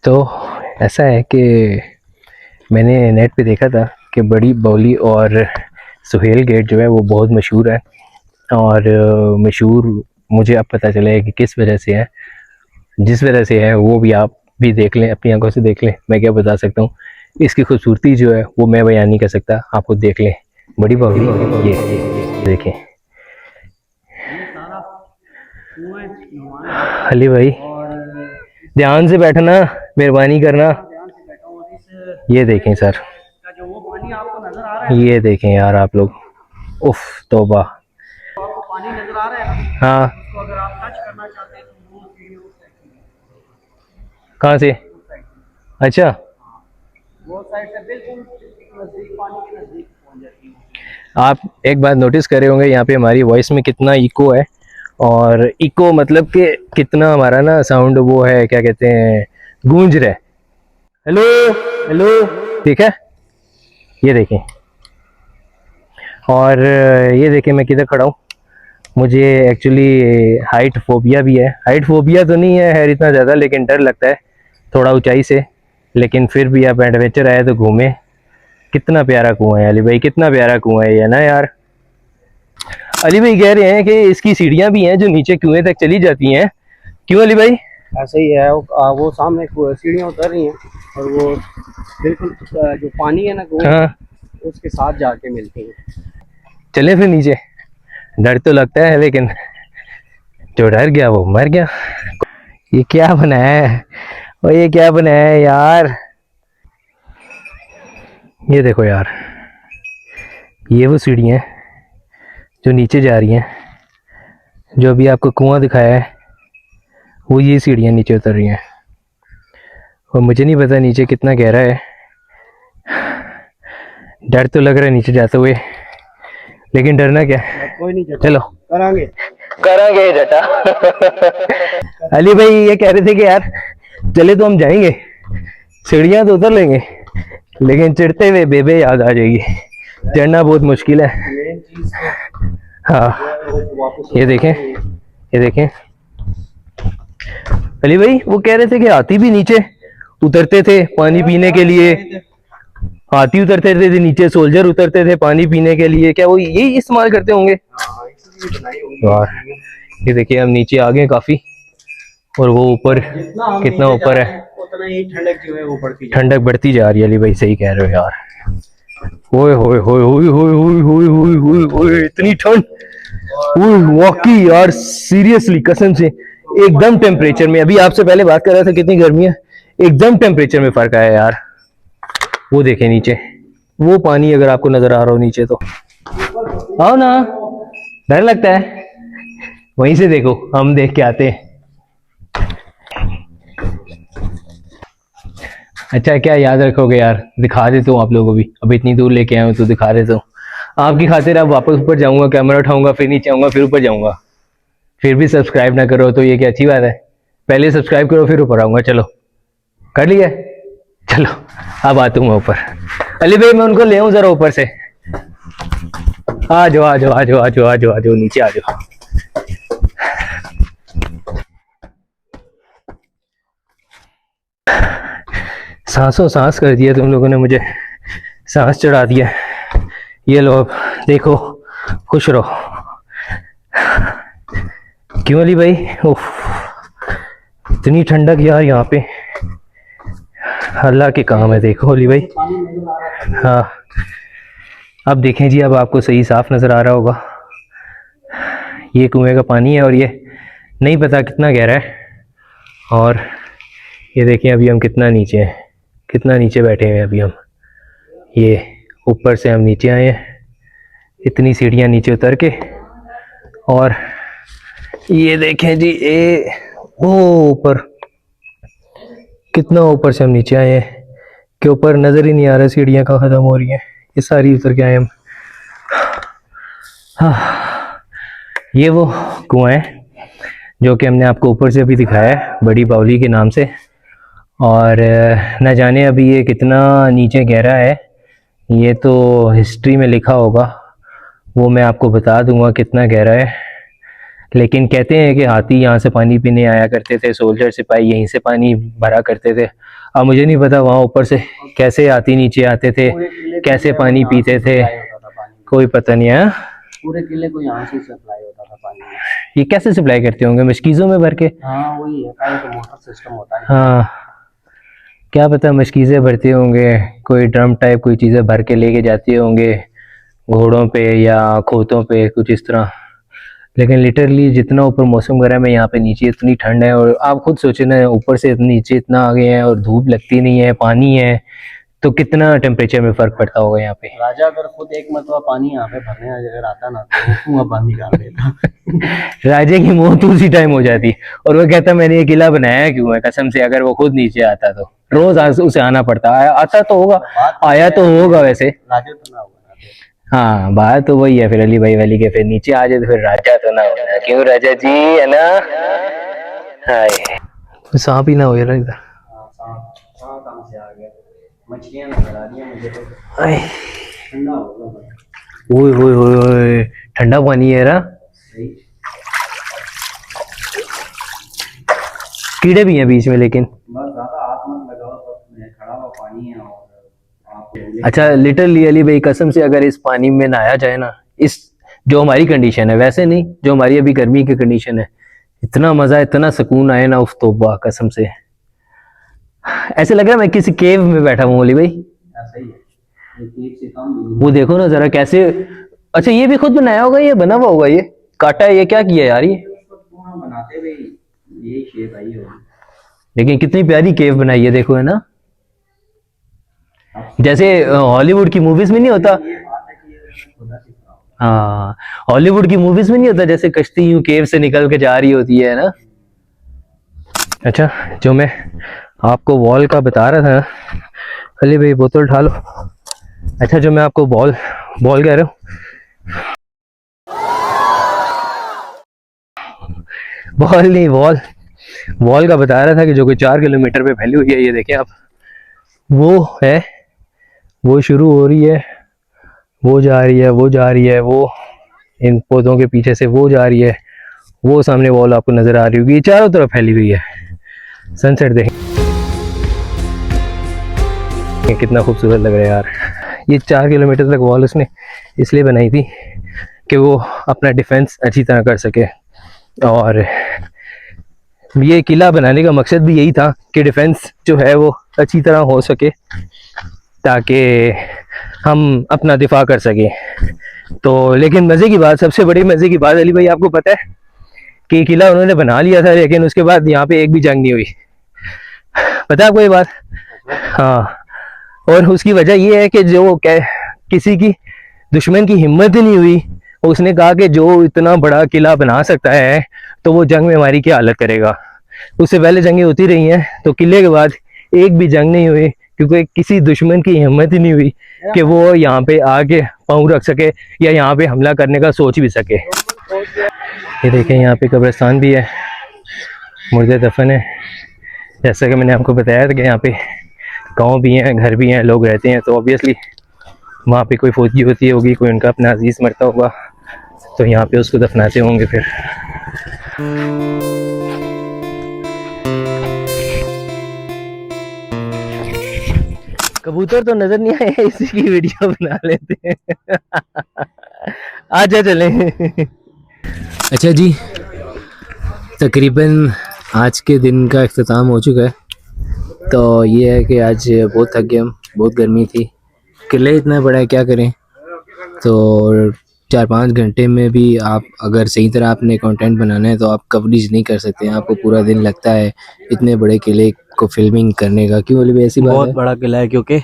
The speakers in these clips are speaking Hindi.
तो ऐसा है कि मैंने नेट पे देखा था कि बड़ी बावली और सुहेल गेट जो है वो बहुत मशहूर है। और मशहूर मुझे अब पता चला है कि किस वजह से है। जिस वजह से है वो भी आप भी देख लें, अपनी आंखों से देख लें। मैं क्या बता सकता हूँ, इसकी खूबसूरती जो है वो मैं बयान नहीं कर सकता, आप खुद देख लें। बड़ी बावली ये देखें। अली भाई ध्यान से बैठना, मेहरबानी करना। ये देखें सर, ये देखें यार आप लोग, उफ तौबा। पानी नजर आ रहा है? हाँ। तो अगर आप टच करना चाहते हैं तो वो सीढ़ी उस साइड से। कहाँ से? अच्छा, वो साइड से बिल्कुल नजदीक, पानी के नजदीक पहुंच जाती है। आप एक बात नोटिस करे होंगे, यहाँ पे हमारी वॉइस में कितना इको है। और इको मतलब कि कितना हमारा ना साउंड वो है, क्या कहते हैं, गूंज रहा है। हेलो हेलो, ठीक है। ये देखें, और ये देखें मैं किधर खड़ा हूँ। मुझे एक्चुअली हाइट फोबिया भी है। हाइट फोबिया तो नहीं है इतना ज़्यादा, लेकिन डर लगता है थोड़ा ऊंचाई से। लेकिन फिर भी आप एडवेंचर आए तो घूमे। कितना प्यारा कुआं है अली भाई, कितना प्यारा कुआं है ये ना यार। अली भाई कह रहे हैं कि इसकी सीढ़ियां भी हैं जो नीचे कुएं तक चली जाती हैं। क्यों अली भाई? ऐसे ही है। वो सामने सीढ़ियाँ उतर रही हैं और वो बिल्कुल जो पानी है ना हाँ, उसके साथ जाके मिलती है। चले फिर नीचे। डर तो लगता है लेकिन जो डर गया वो मर गया। ये क्या बनाया है, और ये क्या बनाया है यार। ये देखो यार, ये वो सीढ़ियाँ जो नीचे जा रही हैं। जो अभी आपको कुआं दिखाया है वो ये सीढ़ियाँ नीचे उतर रही हैं। और मुझे नहीं पता नीचे कितना गहरा है। डर तो लग रहा है नीचे जाते हुए, लेकिन डरना क्या, कोई नहीं, चलो करांगे करांगे जटा। अली भाई ये कह रहे थे कि यार चले तो हम जाएंगे, सीढ़ियाँ तो उतर लेंगे, लेकिन चढ़ते हुए बेबे याद आ जाएगी। चढ़ना बहुत मुश्किल है। हाँ, ये देखें, ये देखें। अली भाई वो कह रहे थे कि हाथी भी नीचे उतरते थे पानी पीने के लिए। हाथी उतरते थे नीचे, सोल्जर उतरते थे पानी पीने के लिए। क्या वो यही इस्तेमाल करते होंगे यार? ये देखिए हम नीचे आ गए काफी, और वो ऊपर कितना ऊपर है, उतना ही ठंडक जो है वो ठंडक बढ़ती जा रही है। अली भाई सही कह रहे हो यार। ओए होए होए होए होए होए होए होए होए होए, इतनी ठंड। ओए वाकई यार, सीरियसली कसम से एकदम टेम्परेचर में, अभी आपसे पहले बात कर रहा था कितनी गर्मी है, एकदम टेम्परेचर में फर्क आया यार। वो देखे नीचे, वो पानी अगर आपको नजर आ रहा हो नीचे तो आओ ना। डर लगता है, वहीं से देखो, हम देख के आते हैं। अच्छा क्या याद रखोगे यार, दिखा देता हूँ आप लोगों को भी। अब इतनी दूर लेके आया हूँ तो दिखा देता हूँ आपकी खातिर। अब वापस ऊपर जाऊंगा, कैमरा उठाऊंगा, फिर नीचे आऊंगा, फिर ऊपर जाऊंगा। फिर भी सब्सक्राइब ना करो तो ये क्या अच्छी बात है? पहले सब्सक्राइब करो फिर ऊपर आऊंगा। चलो कर लिया, चलो अब आता हूँ मैं ऊपर। अली भाई मैं उनको ले आऊँ जरा ऊपर से। आ जाओ आ जाओ आ जाओ आ जाओ आ जाओ आ जाओ, नीचे आ जाओ। सांसों सांस कर दिया तुम लोगों ने मुझे, सांस चढ़ा दिया। ये लो अब देखो, खुश रहो। क्यों अली भाई? उफ, इतनी ठंडक यार यहाँ पे, अल्लाह के काम है। देखो अली भाई, हाँ अब देखें जी, अब आपको सही साफ नजर आ रहा होगा। ये कुएं का पानी है और ये नहीं पता कितना गहरा है। और ये देखें अभी हम कितना नीचे हैं, कितना नीचे बैठे हैं अभी हम। ये ऊपर से हम नीचे आए हैं, इतनी सीढ़ियाँ नीचे उतर के। और ये देखें जी, ये वो ऊपर, कितना ऊपर से हम नीचे आए हैं कि ऊपर नज़र ही नहीं आ रहा सीढ़ियाँ कहाँ ख़त्म हो रही हैं। ये सारी उतर के आए हम। हाँ, ये वो कुआं है जो कि हमने आपको ऊपर से अभी दिखाया है, बड़ी बावली के नाम से। और न जाने अभी ये कितना नीचे गहरा है, ये तो हिस्ट्री में लिखा होगा, वो मैं आपको बता दूंगा कितना गहरा है। लेकिन कहते हैं कि हाथी यहाँ से पानी पीने आया करते थे, सोल्जर सिपाही यहीं से पानी भरा करते थे। अब मुझे नहीं पता वहाँ ऊपर से कैसे हाथी नीचे आते थे, कैसे पानी पीते थे, कोई पता नहीं है। पूरे किले को यहाँ से सप्लाई होता था पानी। ये कैसे सप्लाई करते होंगे, मशकीज़ों में भर के? हाँ वही है, तो मोटर सिस्टम होता है। हाँ क्या पता मशकीज़ें भरते होंगे, कोई ड्रम टाइप कोई चीज़ें भर के लेके जाते होंगे घोड़ों पे या खोतों पे, कुछ इस तरह। लेकिन लिटरली जितना ऊपर मौसम गर्म है, यहाँ पे नीचे इतनी ठंड है। और आप खुद सोचे ना, ऊपर से नीचे इतना आ गए हैं और धूप लगती नहीं है, पानी है, तो कितना टेम्परेचर में फ़र्क पड़ता होगा यहाँ पे। राजा अगर खुद एक मतवा पानी यहाँ पे भरने अगर आता ना तो वो कुआं बंद ही कर देता। राजे की मौत उसी टाइम हो जाती और वो कहता मैंने ये किला बनाया क्यों है, कसम से। अगर वो खुद नीचे आता तो रोज उसे आना पड़ता। आता तो होगा, आया तो होगा वैसे। राजा तो ना होगा। हाँ बात तो वही है फिर अली भाई वाली के, फिर नीचे आ जाए तो फिर राजा तो ना होना। क्यों राजा जी, है ना? हाय सांप ही ना हो यार इधर। कहाँ से आ गया? मछलियाँ नजर आ रही हैं मुझे तो। ठंडा होगा। ओए ओए ओए ओए, ठंडा पानी है ना? सही। कीड़े भी हैं बीच में, लेकिन बस ज्यादा हाथ मत लगाओ, तो खड़ा हुआ पानी है। और अच्छा लिटरली अली भाई कसम से, अगर इस पानी में नहाया जाए ना, इस जो हमारी कंडीशन है, वैसे नहीं जो हमारी अभी गर्मी की कंडीशन है, इतना मजा, इतना सुकून आए ना, उफ तौबा कसम से। ऐसे लग रहा है मैं किसी केव में बैठा हूँ अली भाई। ऐसा ही है, ये केक से कम भी नहीं। वो देखो ना जरा कैसे। अच्छा ये भी खुद बनाया होगा, ये बना हुआ होगा, ये काटा है, ये क्या किया यार ये? बनाते हुए यही शेप आई होगी। लेकिन कितनी प्यारी केव बनाई है, देखो है ना, जैसे हॉलीवुड की मूवीज में नहीं होता। हाँ हॉलीवुड की मूवीज में नहीं होता, जैसे कश्ती यूं केव से निकल के जा रही होती है ना। अच्छा जो मैं आपको वॉल का बता रहा था, अली भाई बोतल उठा लो। अच्छा जो मैं आपको बॉल कह रहा हूँ, बॉल नहीं वॉल का बता रहा था कि जो कोई 4 किलोमीटर पे फैली हुई है, ये देखें आप, वो है, वो शुरू हो रही है, वो जा रही है, वो जा रही है, वो इन पौधों के पीछे से वो जा रही है, वो सामने वॉल आपको नजर आ रही होगी, चारों तरफ फैली हुई है। सनसेट देखें कितना खूबसूरत लग रहा है यार। ये 4 किलोमीटर तक वॉल उसने इसलिए बनाई थी कि वो अपना डिफेंस अच्छी तरह कर सके। और ये किला बनाने का मकसद भी यही था कि डिफेंस जो है वो अच्छी तरह हो सके, ताकि हम अपना दिफा कर सकें। तो लेकिन मज़े की बात, सबसे बड़ी मज़े की बात अली भाई आपको पता है कि किला उन्होंने बना लिया था, लेकिन उसके बाद यहाँ पे एक भी जंग नहीं हुई। पता है आपको ये बात? हाँ, और उसकी वजह ये है कि जो किसी की दुश्मन की हिम्मत ही नहीं हुई। उसने कहा कि जो इतना बड़ा किला बना सकता है तो वो जंग में हमारी क्या हालत करेगा। उससे पहले जंगें होती रही हैं, तो किले के बाद एक भी जंग नहीं हुई, क्योंकि किसी दुश्मन की हिम्मत ही नहीं हुई कि वो यहाँ पे आके पाँव रख सके या यहाँ पे हमला करने का सोच भी सके। ये देखें यहाँ पे कब्रिस्तान भी है, मुर्दे दफन है। जैसा कि मैंने आपको बताया था कि यहाँ पे गांव भी हैं, घर भी हैं, लोग रहते हैं, तो ऑब्वियसली वहाँ पे कोई फौजी होती होगी, कोई उनका अपना अजीज मरता होगा, तो यहाँ पे उसको दफनाते होंगे। फिर कबूतर तो नजर नहीं आए, इसी की वीडियो बना लेते हैं। आजा चले। अच्छा जी, तकरीबन आज के दिन का इख्तिताम हो चुका है। तो ये है कि आज बहुत थक गए हम, बहुत गर्मी थी, किले इतना बड़ा है क्या करें। तो 4-5 घंटे में भी आप अगर सही तरह आपने कंटेंट बनाना है तो आप कवरेज नहीं कर सकते, आपको पूरा दिन लगता है इतने बड़े किले को फिल्मिंग करने का। क्यों बोले ऐसी बात? बहुत बड़ा किला है क्योंकि,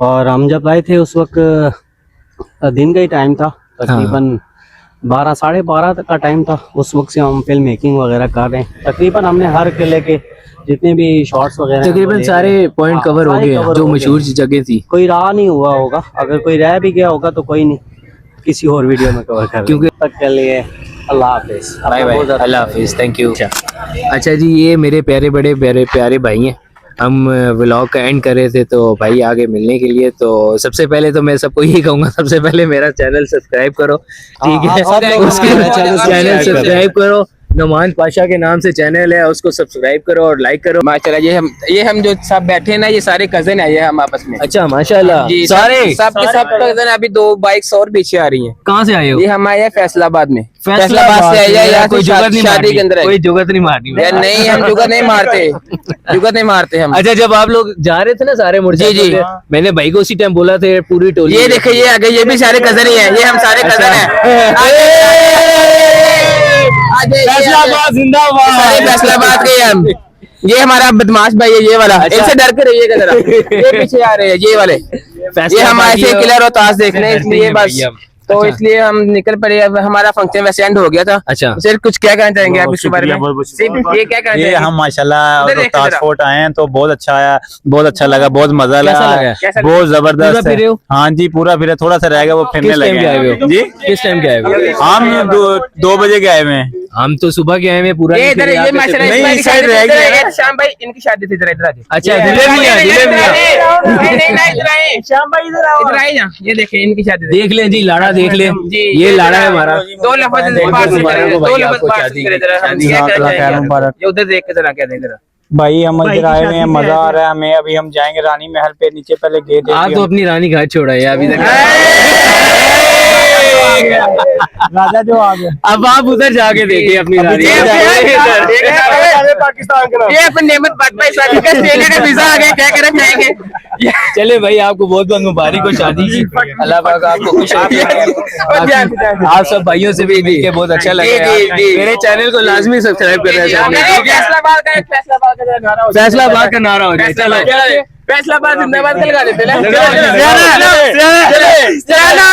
और हम जब आए थे उस वक्त दिन का ही टाइम था, तकरीबन 12 साढ़े 12 तक का टाइम था। उस वक्त से हम फिल्म मेकिंग वगैरह कर रहे हैं। तकरीबन हमने हर किले के जितने भी शॉट्स वगैरह तकरीबन सारे पॉइंट कवर हो गए जो मशहूर जगह थी। कोई रहा नहीं हुआ होगा, अगर कोई रह भी गया होगा तो कोई नहीं, किसी और वीडियो में कवर कर क्योंकि तक के लिए अल्लाह हाफिज, बाय बाय, अल्लाह हाफिज, थैंक यू। अच्छा जी, ये मेरे प्यारे बड़े प्यारे भाई हैं, हम व्लॉग का एंड कर रहे थे, तो भाई आगे मिलने के लिए, तो सबसे पहले तो मैं सबको यही कहूंगा, सबसे पहले मेरा चैनल सब्सक्राइब करो, ठीक है, उसके चैनल सब्सक्राइब करो, नुमान पाशा के नाम से चैनल है, उसको सब्सक्राइब करो और लाइक करो। माशाल्लाह, ये हम जो सब बैठे हैं ना, ये सारे कजन है, ये हम आपस में। अच्छा माशाल्लाह, जी, सारे सब के सब कजन। अभी 2 बाइक्स और पीछे आ रही हैं। कहाँ से आए हो? ये हम आए हैं फैसलाबाद में। फैसलाबाद से आए हैं, यहाँ कोई से जुगत नहीं शादी के अंदर मारनी, है। कोई जुगत नहीं मारनी। यार नहीं, हम जुगत नहीं मारते, जुगत नहीं मारते हम। अच्छा, जब आप लोग जा रहे थे ना सारे मुर्जा, जी, जी। मैंने भाई को उसी टाइम बोला था पूरी टोली। ये देखिए, ये आगे, ये भी सारे कजन ही है, ये हम सारे कजन हैं। फैसलाबाद जिंदाबाद, सारे फैसलाबाद के हैं हम। ये हमारा बदमाश भाई है, ये वाला। अच्छा। इनसे डर के रहिएगा जरा, ये पीछे आ रहे हैं, ये वाले। ये हम आए थे किलर और ताश देखने, इसलिए बस, तो अच्छा। इसलिए हम निकल पड़े। अब हमारा फंक्शन वैसे एंड हो गया था। अच्छा। सर कुछ क्या कहना चाहेंगे आप इसके बारे में? ये क्या कहना ये चाहेंगे? हम माशाल्लाह उधर देखो ताज जरा। फोर्ट आए हैं तो बहुत अच्छा आया, बहुत अच्छा लगा, बहुत मजा कैसा लगा, लगा? कैसा लगा? बहुत पूरा जबरदस्त फिरे है। हो? हाँ जी, पूरा फिरे, थोड़ा सा रह गया, वो फिरने किस टाइम लगे के आए हुए हैं। हो? जी, किस टाइम के आए हुए हो? हम 2 बजे के आए हुए हैं। हम तो सुबह के आए हैं, पूरा ये नहीं इधर, फिरे, ये यहाँ पे माशाल्लाह सिर्फ- इस नहीं, भाई की इस साइड शादी रह थी, गया इधर है। आइए, श्याम भाई इनकी शादी थी, जरा इधर आ जाइए। अच्छा, डिलीवरी है, डिलीवरी है। नहीं, इधर आए श्याम भाई, इधर आइए ना। ये देखिए इनकी शादी थी। देख लें जी, लाड़ा देख लें, जी, ये लाड़ा है हमारा। 2 लफ्ज बात से मुबारक करें, हो 2 भाई, लफ्ज आपको बात शादी से करें जरा। हम शादी क्या का कहना खैर चाहेंगे? मुबारक। ये उधर देख के जरा कह दें जरा। भाई हम इधर आए हुए हैं, मजा आ रहा है हमें। अभी हम जाएंगे रानी महल पे, नीचे पहले गेट आप तो अपनी रानी घर छोड़ा है अभी तक। राजा जो आ गया। अब आप उधर जाके देखिए अपनी रानी। पाकिस्तान का ये अपनी नेमत बात शादी का ऑस्ट्रेलिया का वीजा आ गया, क्या करना चाहेंगे? चले भाई, आपको बहुत बहुत मुबारक हो शादी की, अल्लाह पाक आपको खुश रखे। आप सब भाइयों से भी मिलके बहुत अच्छा लगा यार। जी, जी। मेरे चैनल को लाजमी सब्सक्राइब करना चाहिए। फैसलाबाद का नारा हो जाए। फैसलाबाद का नारा हो जाए। चलो फैसलाबाद जिंदाबाद का लगा देते हैं। चलो।